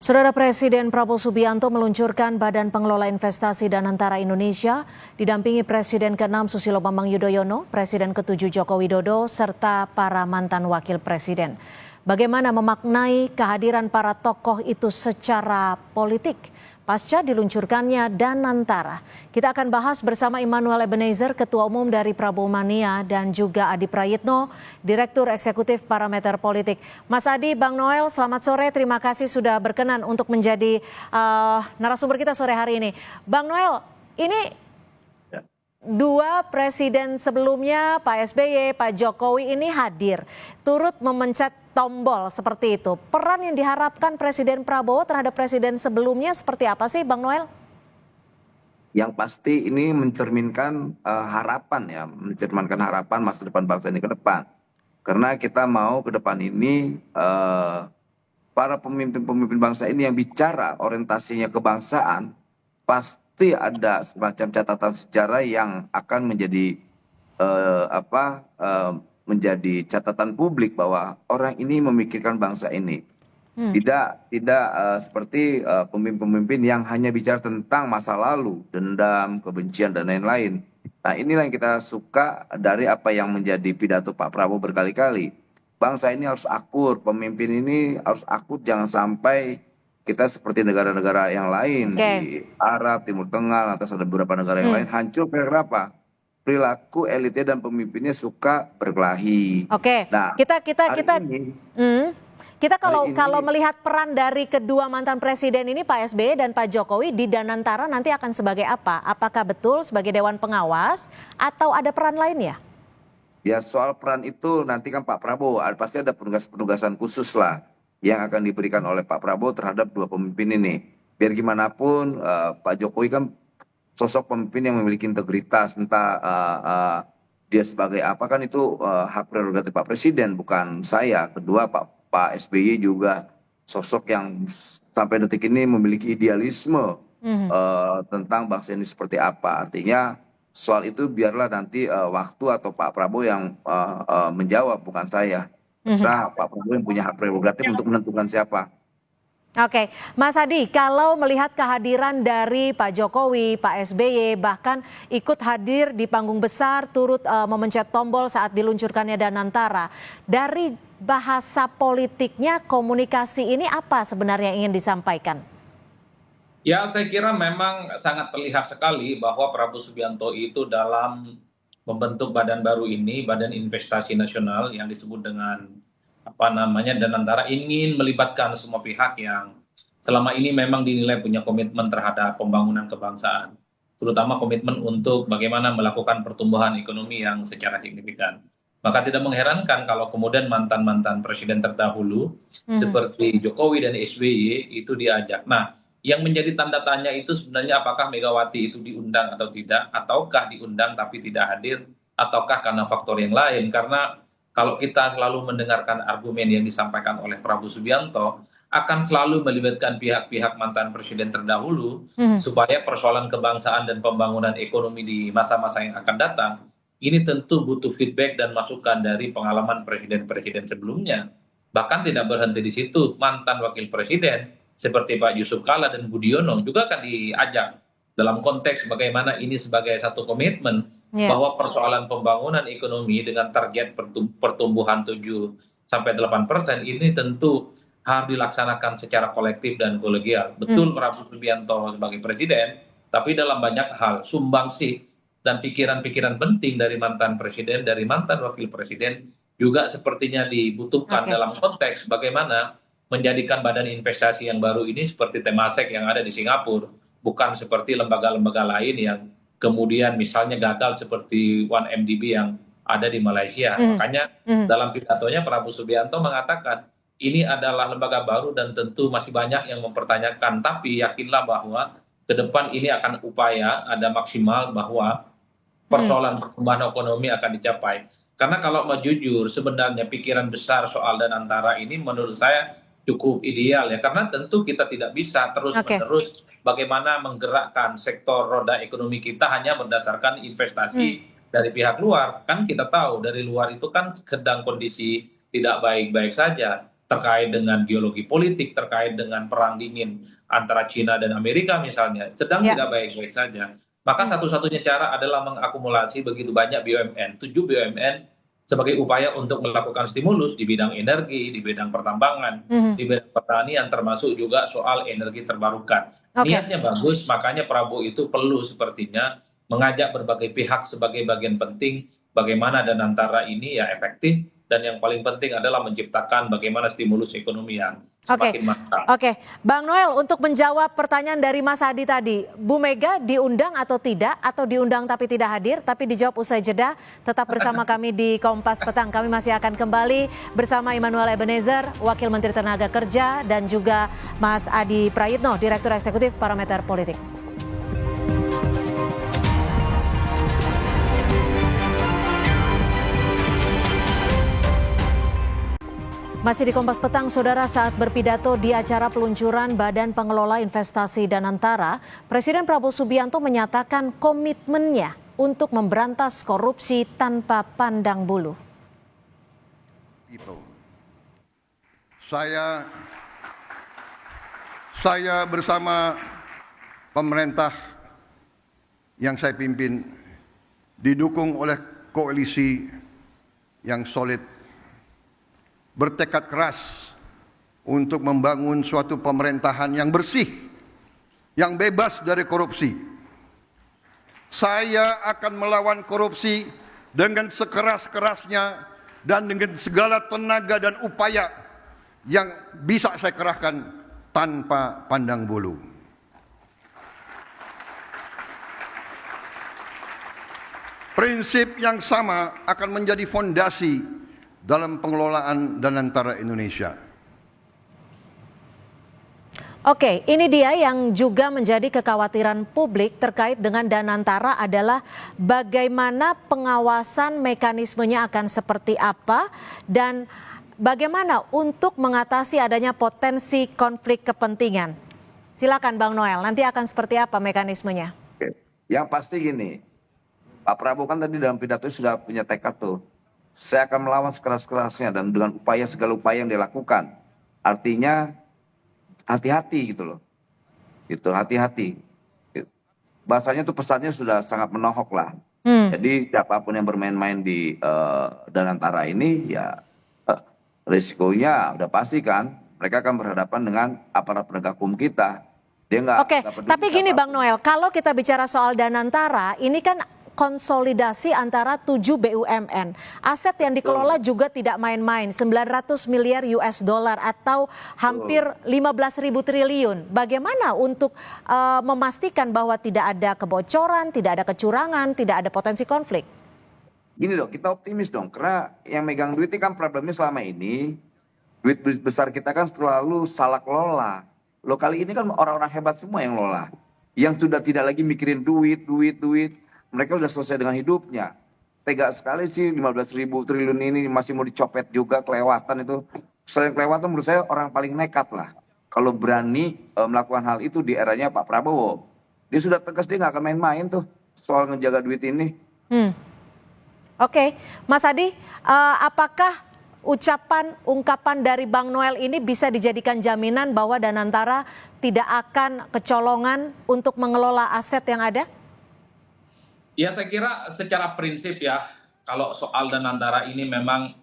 Saudara Presiden Prabowo Subianto meluncurkan Badan Pengelola Investasi Danantara Indonesia, didampingi Presiden ke-6 Susilo Bambang Yudhoyono, Presiden ke-7 Joko Widodo, serta para mantan wakil presiden. Bagaimana memaknai kehadiran para tokoh itu secara politik pasca diluncurkannya Danantara? Kita akan bahas bersama Immanuel Ebenezer, Ketua Umum dari Prabowo Mania, dan juga Adi Prayitno, Direktur Eksekutif Parameter Politik. Mas Adi, Bang Noel, selamat sore. Terima kasih sudah berkenan untuk menjadi narasumber kita sore hari ini. Bang Noel, ini dua presiden sebelumnya, Pak SBY, Pak Jokowi ini hadir, turut memencet tombol seperti itu. Peran yang diharapkan Presiden Prabowo terhadap presiden sebelumnya seperti apa sih, Bang Noel? Yang pasti ini mencerminkan harapan ya, mencerminkan harapan masa depan bangsa ini ke depan. Karena kita mau ke depan ini para pemimpin-pemimpin bangsa ini yang bicara orientasinya kebangsaan, pasti ada semacam catatan sejarah yang akan menjadi menjadi catatan publik bahwa orang ini memikirkan bangsa ini. Tidak seperti pemimpin-pemimpin yang hanya bicara tentang masa lalu, dendam, kebencian, dan lain-lain. Nah, inilah yang kita suka dari apa yang menjadi pidato Pak Prabowo berkali-kali. Bangsa ini harus akur, pemimpin ini harus akur, jangan sampai kita seperti negara-negara yang lain di Arab, Timur Tengah, atas ada beberapa negara yang lain hancur kenapa? Perilaku elitnya dan pemimpinnya suka berkelahi. Nah, kita kalau melihat peran dari kedua mantan presiden ini, Pak SBY dan Pak Jokowi di Danantara nanti akan sebagai apa? Apakah betul sebagai dewan pengawas atau ada peran lain ya? Ya, soal peran itu nanti kan Pak Prabowo pasti ada penugasan khusus lah yang akan diberikan oleh Pak Prabowo terhadap dua pemimpin ini. Biar gimana pun Pak Jokowi kan sosok pemimpin yang memiliki integritas, entah dia sebagai apa kan itu hak prerogatif Pak Presiden, bukan saya. Kedua, Pak SBY juga sosok yang sampai detik ini memiliki idealisme tentang bangsa ini seperti apa. Artinya soal itu biarlah nanti waktu atau Pak Prabowo yang menjawab, bukan saya. Karena Pak Prabowo yang punya hak prerogatif untuk menentukan siapa. Oke, Mas Adi, kalau melihat kehadiran dari Pak Jokowi, Pak SBY, bahkan ikut hadir di panggung besar, turut memencet tombol saat diluncurkannya Danantara, dari bahasa politiknya, komunikasi ini apa sebenarnya yang ingin disampaikan? Ya, saya kira memang sangat terlihat sekali bahwa Prabowo Subianto itu dalam membentuk badan baru ini, Badan Investasi Nasional yang disebut dengan Danantara, ingin melibatkan semua pihak yang selama ini memang dinilai punya komitmen terhadap pembangunan kebangsaan, terutama komitmen untuk bagaimana melakukan pertumbuhan ekonomi yang secara signifikan. Maka tidak mengherankan kalau kemudian mantan-mantan presiden terdahulu seperti Jokowi dan SBY itu diajak. Nah, yang menjadi tanda tanya itu sebenarnya apakah Megawati itu diundang atau tidak, ataukah diundang tapi tidak hadir, ataukah karena faktor yang lain. Karena kalau kita selalu mendengarkan argumen yang disampaikan oleh Prabowo Subianto, akan selalu melibatkan pihak-pihak mantan presiden terdahulu supaya persoalan kebangsaan dan pembangunan ekonomi di masa-masa yang akan datang ini tentu butuh feedback dan masukan dari pengalaman presiden-presiden sebelumnya. Bahkan tidak berhenti di situ, mantan wakil presiden seperti Pak Yusuf Kalla dan Budiono juga akan diajak dalam konteks bagaimana ini sebagai satu komitmen bahwa persoalan pembangunan ekonomi dengan target pertumbuhan 7-8% ini tentu harus dilaksanakan secara kolektif dan kolegial. Betul Prabowo Subianto sebagai presiden, tapi dalam banyak hal sumbangsih dan pikiran-pikiran penting dari mantan presiden, dari mantan wakil presiden juga sepertinya dibutuhkan dalam konteks bagaimana menjadikan badan investasi yang baru ini seperti Temasek yang ada di Singapura, bukan seperti lembaga-lembaga lain yang kemudian misalnya gagal seperti 1MDB yang ada di Malaysia. Makanya dalam pidatonya Prabowo Subianto mengatakan ini adalah lembaga baru dan tentu masih banyak yang mempertanyakan, tapi yakinlah bahwa ke depan ini akan upaya ada maksimal bahwa persoalan pertumbuhan ekonomi akan dicapai. Karena kalau mau jujur sebenarnya pikiran besar soal Danantara ini menurut saya cukup ideal ya, karena tentu kita tidak bisa terus-menerus bagaimana menggerakkan sektor roda ekonomi kita hanya berdasarkan investasi dari pihak luar. Kan kita tahu dari luar itu kan sedang kondisi tidak baik-baik saja. terkait dengan geologi politik, terkait dengan perang dingin antara China dan Amerika misalnya, sedang Ya. tidak baik-baik saja. Maka satu-satunya cara adalah mengakumulasi begitu banyak BUMN, 7 BUMN sebagai upaya untuk melakukan stimulus di bidang energi, di bidang pertambangan, di bidang pertanian, termasuk juga soal energi terbarukan. Oke. Niatnya bagus, makanya Prabowo itu perlu sepertinya mengajak berbagai pihak sebagai bagian penting bagaimana Danantara ini ya efektif, dan yang paling penting adalah menciptakan bagaimana stimulus ekonomi yang semakin mantap. Oke, Bang Noel, untuk menjawab pertanyaan dari Mas Adi tadi, Bu Mega diundang atau tidak, atau diundang tapi tidak hadir, tapi dijawab usai jeda. Tetap bersama kami di Kompas Petang. Kami masih akan kembali bersama Immanuel Ebenezer, Wakil Menteri Tenaga Kerja, dan juga Mas Adi Prayitno, Direktur Eksekutif Parameter Politik. Masih di Kompas Petang, Saudara, saat berpidato di acara peluncuran Badan Pengelola Investasi Danantara, Presiden Prabowo Subianto menyatakan komitmennya untuk memberantas korupsi tanpa pandang bulu. Saya bersama pemerintah yang saya pimpin didukung oleh koalisi yang solid, bertekad keras untuk membangun suatu pemerintahan yang bersih, yang bebas dari korupsi. Saya akan melawan korupsi dengan sekeras-kerasnya dan dengan segala tenaga dan upaya yang bisa saya kerahkan tanpa pandang bulu. Prinsip yang sama akan menjadi fondasi dalam pengelolaan Danantara Indonesia. Oke, ini dia yang juga menjadi kekhawatiran publik terkait dengan Danantara adalah bagaimana pengawasan mekanismenya akan seperti apa dan bagaimana untuk mengatasi adanya potensi konflik kepentingan. Silakan Bang Noel, nanti akan seperti apa mekanismenya? Oke. Yang pasti gini, Pak Prabowo kan tadi dalam pidato sudah punya tekad tuh. Saya akan melawan sekeras-kerasnya dan dengan segala upaya yang dilakukan. Artinya hati-hati gitu loh. Gitu, hati-hati. Bahasanya tuh pesannya sudah sangat menohok lah. Jadi siapapun yang bermain-main di Danantara ini ya risikonya udah pasti kan. Mereka akan berhadapan dengan aparat penegak hukum kita. Dia nggak. Oke, tapi gini Bang Noel, kalau kita bicara soal Danantara, ini kan konsolidasi antara 7 BUMN. Aset yang dikelola juga tidak main-main, 900 miliar US dollar atau hampir 15.000 triliun. Bagaimana untuk memastikan bahwa tidak ada kebocoran, tidak ada kecurangan, tidak ada potensi konflik? Gini dong, kita optimis dong, karena yang megang duit ini kan problemnya selama ini, duit besar kita kan selalu salah kelola. Loh kali ini kan orang-orang hebat semua yang lola. Yang sudah tidak lagi mikirin duit. Mereka sudah selesai dengan hidupnya. Tega sekali sih 15.000 triliun ini masih mau dicopet juga, kelewatan itu. Selain kelewatan menurut saya orang paling nekat lah. Kalau berani melakukan hal itu di eranya Pak Prabowo. Dia sudah tegas, dia nggak akan main-main tuh soal ngejaga duit ini. Oke, Mas Adi, apakah ungkapan dari Bang Noel ini bisa dijadikan jaminan bahwa Danantara tidak akan kecolongan untuk mengelola aset yang ada? Ya saya kira secara prinsip ya, kalau soal Danantara ini memang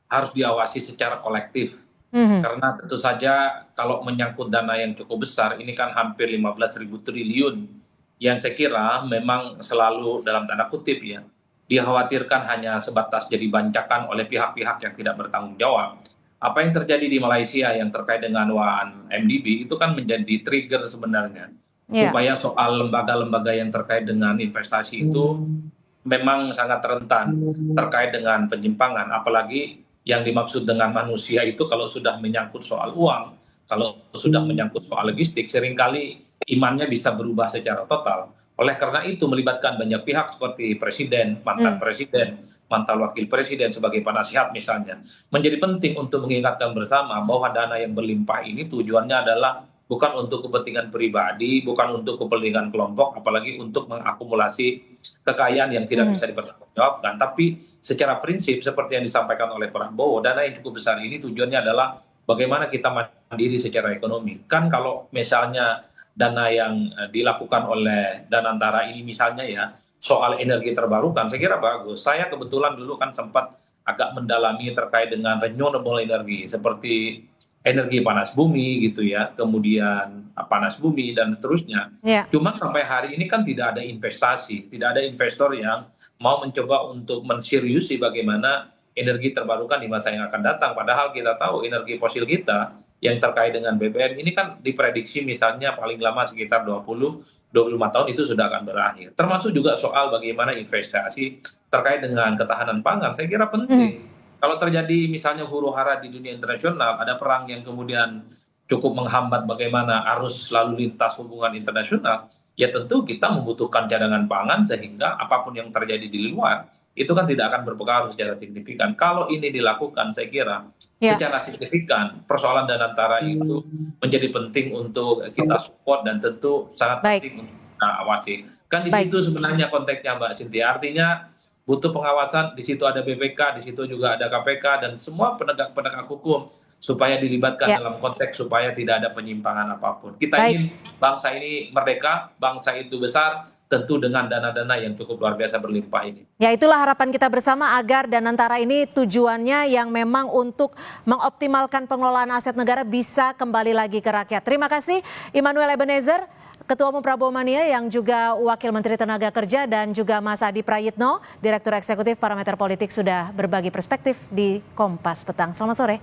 harus diawasi secara kolektif. Karena tentu saja kalau menyangkut dana yang cukup besar, ini kan hampir 15.000 triliun. Yang saya kira memang selalu dalam tanda kutip ya, dikhawatirkan hanya sebatas jadi bancakan oleh pihak-pihak yang tidak bertanggung jawab. Apa yang terjadi di Malaysia yang terkait dengan 1MDB itu kan menjadi trigger sebenarnya. Supaya soal lembaga-lembaga yang terkait dengan investasi itu memang sangat rentan terkait dengan penyimpangan. Apalagi yang dimaksud dengan manusia itu kalau sudah menyangkut soal uang, kalau sudah menyangkut soal logistik, seringkali imannya bisa berubah secara total. Oleh karena itu melibatkan banyak pihak seperti presiden, mantan wakil presiden sebagai penasihat misalnya. Menjadi penting untuk mengingatkan bersama bahwa dana yang berlimpah ini tujuannya adalah bukan untuk kepentingan pribadi, bukan untuk kepentingan kelompok, apalagi untuk mengakumulasi kekayaan yang tidak bisa dipertanggungjawabkan. Tapi secara prinsip seperti yang disampaikan oleh Prabowo, dana yang cukup besar ini tujuannya adalah bagaimana kita mandiri secara ekonomi. Kan kalau misalnya dana yang dilakukan oleh Danantara ini misalnya ya, soal energi terbarukan, saya kira bagus. Saya kebetulan dulu kan sempat agak mendalami terkait dengan renewable energy, seperti energi panas bumi gitu ya, kemudian panas bumi dan seterusnya. Ya, Cuma sampai hari ini kan tidak ada investasi, tidak ada investor yang mau mencoba untuk menseriusi bagaimana energi terbarukan di masa yang akan datang. Padahal kita tahu energi fosil kita yang terkait dengan BBM ini kan diprediksi misalnya paling lama sekitar 20-25 tahun itu sudah akan berakhir. Termasuk juga soal bagaimana investasi terkait dengan ketahanan pangan. Saya kira penting. Kalau terjadi misalnya huru-hara di dunia internasional, ada perang yang kemudian cukup menghambat bagaimana arus lalu lintas hubungan internasional, ya tentu kita membutuhkan cadangan pangan sehingga apapun yang terjadi di luar, itu kan tidak akan berpengaruh secara signifikan. Kalau ini dilakukan, saya kira ya, secara signifikan persoalan Danantara itu menjadi penting untuk kita support dan tentu sangat baik, penting untuk kita awasi. Kan di baik, situ sebenarnya konteksnya Mbak Cynthia. Artinya butuh pengawasan, di situ ada BPK, di situ juga ada KPK dan semua penegak hukum supaya dilibatkan ya, dalam konteks supaya tidak ada penyimpangan apapun. Kita baik. ingin bangsa ini merdeka, bangsa itu besar, tentu dengan dana-dana yang cukup luar biasa berlimpah ini. Ya, itulah harapan kita bersama agar Danantara ini tujuannya yang memang untuk mengoptimalkan pengelolaan aset negara bisa kembali lagi ke rakyat. Terima kasih Immanuel Ebenezer, Ketua Umum Prabowo Mania yang juga Wakil Menteri Tenaga Kerja, dan juga Mas Adi Prayitno, Direktur Eksekutif Parameter Politik, sudah berbagi perspektif di Kompas Petang. Selamat sore.